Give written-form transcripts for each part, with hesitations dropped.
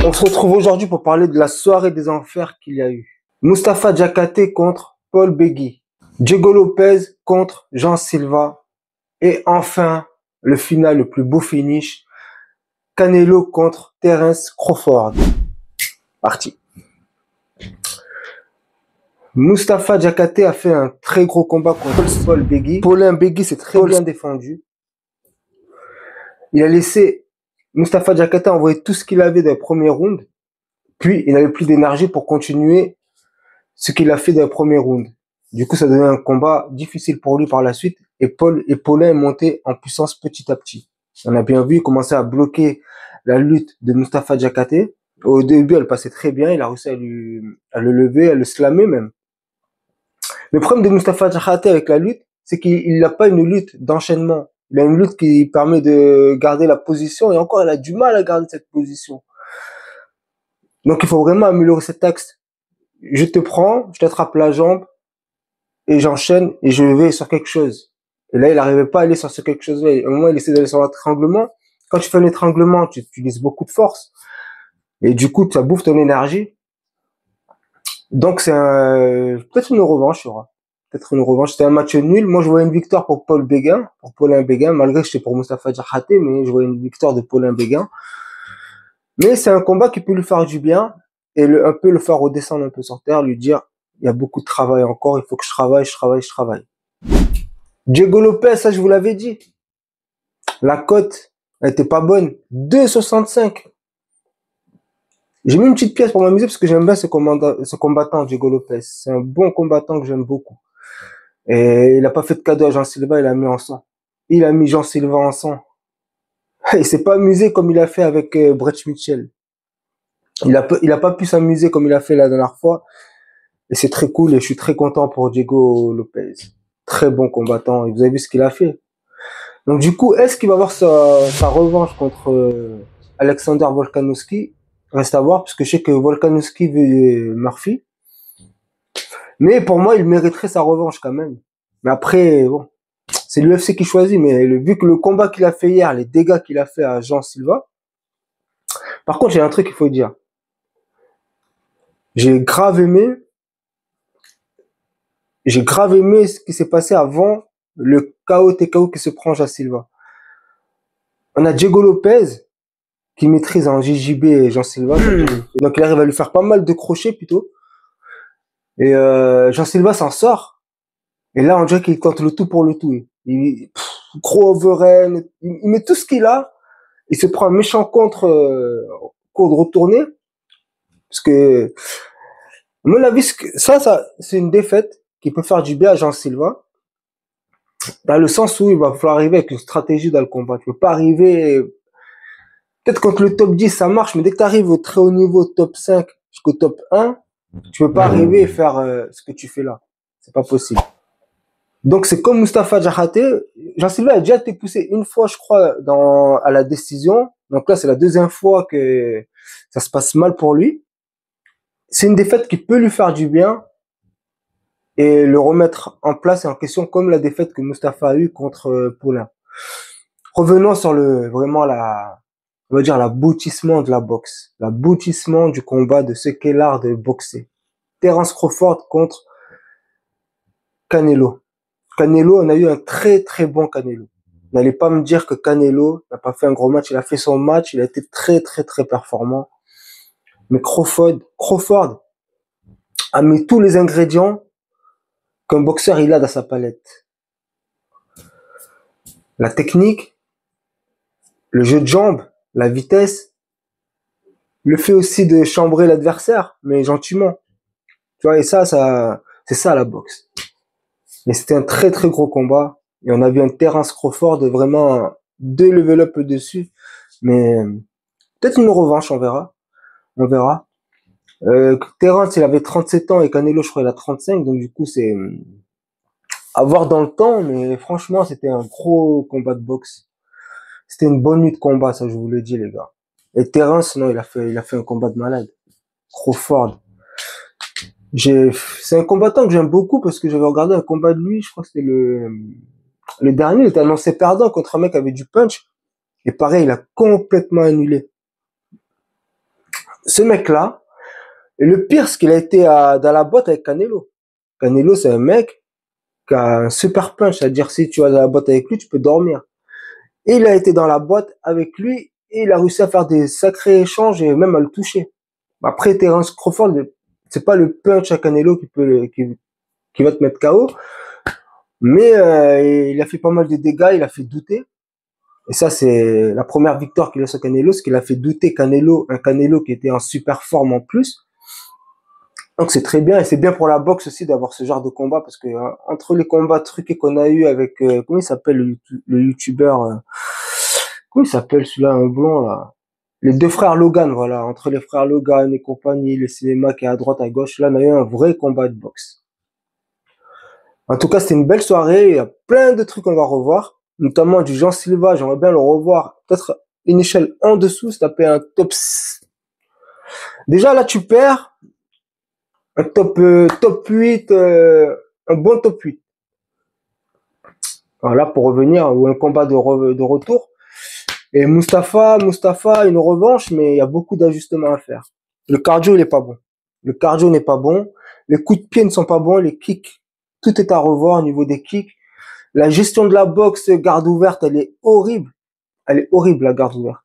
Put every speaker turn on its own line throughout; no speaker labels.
On se retrouve aujourd'hui pour parler de la soirée des enfers qu'il y a eu. Mustapha Diakhaté contre Paul Begui. Diego Lopez contre Jean Silva. Et enfin, le final, le plus beau finish. Canelo contre Terence Crawford. Parti. Mustapha Diakhaté a fait un très gros combat contre Paul Begui. Paulin Begui s'est très bien défendu. Il a laissé Mustapha Diakhaté envoyer tout ce qu'il avait dans le premier round. Puis, il n'avait plus d'énergie pour continuer ce qu'il a fait dans le premier round. Du coup, ça donnait un combat difficile pour lui par la suite. Et Paulin est monté en puissance petit à petit. On a bien vu, il commençait à bloquer la lutte de Mustapha Diakhaté. Au début, elle passait très bien. Il a réussi à le lever, à le slammer même. Le problème de Mustapha Diakhaté avec la lutte, c'est qu'il n'a pas une lutte d'enchaînement. Il a une lutte qui permet de garder la position. Et encore, il a du mal à garder cette position. Donc, il faut vraiment améliorer cet axe. Je te prends, je t'attrape la jambe, et j'enchaîne, et je vais sur quelque chose. Et là, il n'arrivait pas à aller sur ce quelque chose-là. Au moment, il essaie d'aller sur l'étranglement. Quand tu fais un étranglement, tu utilises beaucoup de force. Et du coup, ça bouffe ton énergie. Donc, c'est peut-être une revanche, il y aura. Peut-être une revanche. C'était un match nul. Moi, je voyais une victoire pour Paulin Béguin, malgré que j'étais pour Mustapha Diakhaté, mais je voyais une victoire de Paulin Béguin. Mais c'est un combat qui peut lui faire du bien et un peu le faire redescendre un peu sur terre, lui dire, il y a beaucoup de travail encore, il faut que je travaille. Diego Lopez, ça, je vous l'avais dit. La cote, elle était pas bonne. 2,65. J'ai mis une petite pièce pour m'amuser parce que j'aime bien ce combattant, Diego Lopez. C'est un bon combattant que j'aime beaucoup. Et il a pas fait de cadeau à Jean Silva, il a mis en sang. Il a mis Jean Silva en sang. Il s'est pas amusé comme il a fait avec Brett Mitchell. Il a pas pu s'amuser comme il a fait la dernière fois. Et c'est très cool et je suis très content pour Diego Lopez. Très bon combattant. Et vous avez vu ce qu'il a fait. Donc du coup, est-ce qu'il va avoir sa revanche contre Alexander Volkanovski? Reste à voir, parce que je sais que Volkanovski veut Murphy. Mais pour moi, il mériterait sa revanche quand même. Mais après, bon, c'est l'UFC qui choisit. Mais vu que le combat qu'il a fait hier, les dégâts qu'il a fait à Jean Silva. Par contre, j'ai un truc qu'il faut dire. J'ai grave aimé ce qui s'est passé avant le KO TKO qui se prend Jean Silva. On a Diego Lopez qui maîtrise en JJB et Jean Silva. Et donc il arrive à lui faire pas mal de crochets plutôt. Et Jean Silva s'en sort. Et là on dirait qu'il tente le tout pour le tout. Gros overhand, il met tout ce qu'il a. Il se prend un méchant contre de retourner. Parce que à mon avis, ça c'est une défaite qui peut faire du bien à Jean Silva. Dans le sens où il va falloir arriver avec une stratégie dans le combat. Tu peux pas arriver, peut-être contre le top 10 ça marche, mais dès que tu arrives au très haut niveau, top 5 jusqu'au top 1, tu peux pas arriver et faire ce que tu fais là. C'est pas possible. Donc c'est comme Mustapha Diakhaté. Jean Silva a déjà été poussé une fois, je crois, à la décision. Donc là, c'est la deuxième fois que ça se passe mal pour lui. C'est une défaite qui peut lui faire du bien et le remettre en place et en question comme la défaite que Mustapha a eue contre Paulin. Revenons sur vraiment on va dire l'aboutissement de la boxe, l'aboutissement du combat de ce qu'est l'art de boxer. Terence Crawford contre Canelo. Canelo, on a eu un très très bon Canelo. N'allez pas me dire que Canelo n'a pas fait un gros match, il a fait son match, il a été très très très performant. Mais Crawford a mis tous les ingrédients qu'un boxeur il a dans sa palette. La technique, le jeu de jambes, la vitesse, le fait aussi de chambrer l'adversaire, mais gentiment. Tu vois, et ça, c'est ça la boxe. Mais c'était un très très gros combat. Et on a vu un Terence Crawford vraiment deux level up dessus. Mais peut-être une revanche, on verra. On verra. Terence, il avait 37 ans et Canelo, je crois, il a 35. Donc du coup, c'est à voir dans le temps. Mais franchement, c'était un gros combat de boxe. C'était une bonne nuit de combat, ça je vous le dis, les gars. Et Terence, non, il a fait un combat de malade. Crawford. C'est un combattant que j'aime beaucoup parce que j'avais regardé un combat de lui, je crois que c'était le dernier, il était annoncé perdant contre un mec avec du punch. Et pareil, il a complètement annulé. ce mec-là, et le pire, c'est qu'il a été dans la boîte avec Canelo. Canelo, c'est un mec qui a un super punch, c'est-à-dire si tu vas dans la boîte avec lui, tu peux dormir. Et il a été dans la boîte avec lui et il a réussi à faire des sacrés échanges et même à le toucher. Après, Terence Crawford, c'est pas le punch à Canelo qui va te mettre KO, mais il a fait pas mal de dégâts, il a fait douter. Et ça, c'est la première victoire qu'il a sur Canelo, ce qu'il a fait douter Canelo, un Canelo qui était en super forme en plus. Donc c'est très bien et c'est bien pour la boxe aussi d'avoir ce genre de combat parce que entre les combats truqués qu'on a eu avec comment il s'appelle le youtubeur comment il s'appelle celui-là un blond là les deux frères Logan voilà entre les frères Logan et compagnie le cinéma qui est à droite à gauche là on a eu un vrai combat de boxe. En tout cas c'était une belle soirée il y a plein de trucs qu'on va revoir notamment du Jean Silva j'aimerais bien le revoir peut-être une échelle en dessous se taper un top déjà là tu perds un top 8, un bon top 8. Voilà, pour revenir, ou un combat de retour. Et Mustafa, une revanche, mais il y a beaucoup d'ajustements à faire. Le cardio, il est pas bon. Le cardio n'est pas bon. Les coups de pied ne sont pas bons. Les kicks, tout est à revoir au niveau des kicks. La gestion de la boxe, garde ouverte, elle est horrible. Elle est horrible, la garde ouverte.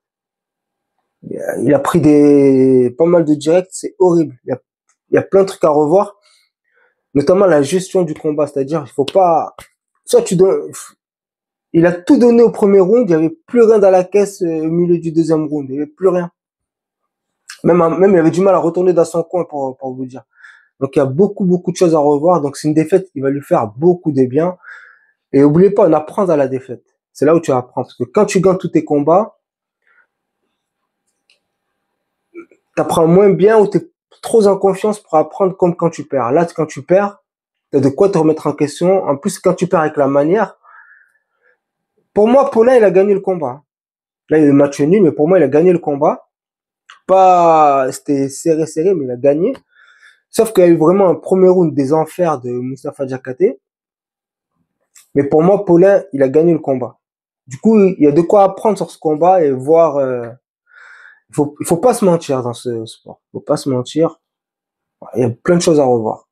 Il a pris pas mal de directs, c'est horrible. Il y a plein de trucs à revoir. Notamment la gestion du combat, c'est-à-dire il faut pas soit tu donnes il a tout donné au premier round, il y avait plus rien dans la caisse au milieu du deuxième round, il y avait plus rien. Même il avait du mal à retourner dans son coin pour vous dire. Donc il y a beaucoup de choses à revoir, donc c'est une défaite qui va lui faire beaucoup de bien et n'oubliez pas on apprend à la défaite. C'est là où tu apprends parce que quand tu gagnes tous tes combats, t'apprends moins bien ou t'es trop en confiance pour apprendre comme quand tu perds. Là quand tu perds, t'as de quoi te remettre en question. En plus quand tu perds avec la manière, pour moi, Paulin, il a gagné le combat. Là, il y a eu le match nul, mais pour moi, il a gagné le combat. Pas, c'était serré, mais il a gagné. Sauf qu'il y a eu vraiment un premier round des enfers de Moustapha Diakhaté. Mais pour moi, Paulin, il a gagné le combat. Du coup, il y a de quoi apprendre sur ce combat et voir. Il faut pas se mentir dans ce sport. Il faut pas se mentir. Il y a plein de choses à revoir.